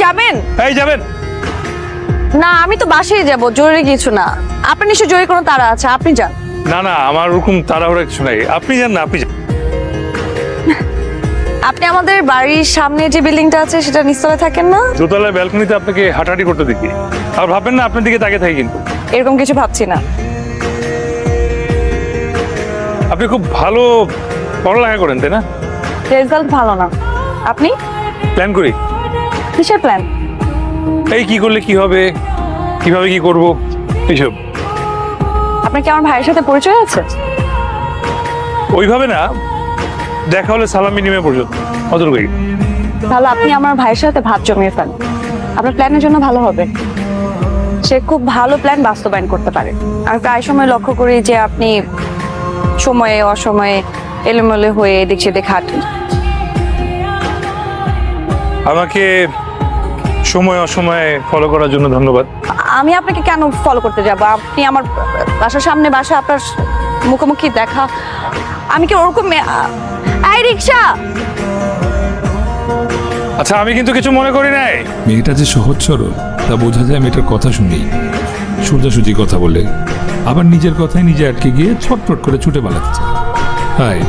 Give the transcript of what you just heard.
যাবেন? এই যাবেন? না, আমি তো বাসায় যাব, জরুরি কিছু না। আপনি নিশ্চয়ই জরুরি কোনো তাড়া আছে, আপনি যান। না না, আমার ওরকম তাড়াহুড়া কিছু নাই, আপনি যান না, আপনি যান। আপনি আমাদের বাড়ির সামনে যে বিল্ডিংটা আছে সেটা নিচতলায় থাকেন না? দোতলায় ব্যালকনিতে আপনাকে হাঁটাহাঁটি করতে দেখি, আর ভাববেন না আপনার দিকে তাকিয়ে থাকি কিন্তু। এরকম কিছু ভাবছি না। আপনি খুব ভালো পড়ালেখা করেন তাই না? রেজাল্ট ভালো না। আপনি? প্ল্যান করি। কিসের প্ল্যান? এই কি করলে কি হবে, কিভাবে কি করব, এইসব। আপনার কি আমার ভাইয়ের সাথে পরিচয় আছে? ওইভাবে না, দেখা হলে সালাম বিনিময় পর্যন্ত, অতটুকুই। তাহলে আপনি আমার ভাইয়ের সাথে ভাত জমিয়ে ফেলেন, আপনার প্ল্যানের জন্য ভালো হবে। সে খুব ভালো প্ল্যান বাস্তবায়ন করতে পারে। আমি প্রায় সময় লক্ষ্য করি যে আপনি সময়ে অসময়ে এলোমেলো হয়ে এদিক সেদিক হাঁটেন। আমাকে সময় অসময়ে ফলো করার জন্য ধন্যবাদ। আমি আপনাকে কেন ফলো করতে যাব? আপনি আমার বাসার সামনে বাসা, আপনার মুখোমুখি দেখা। আমি কি ওরকম এই রিক্সা? আচ্ছা, আমি কিন্তু কিছু মনে করি নাই। মেয়েটা যে সহজ সরল তা বোঝা যায় মেয়েটার কথা শুনেই। সোজাসুজি কথা বলে আবার নিজের কথায় নিজে আটকে গিয়ে ছটফট করে ছুটে পালাচ্ছে। হাই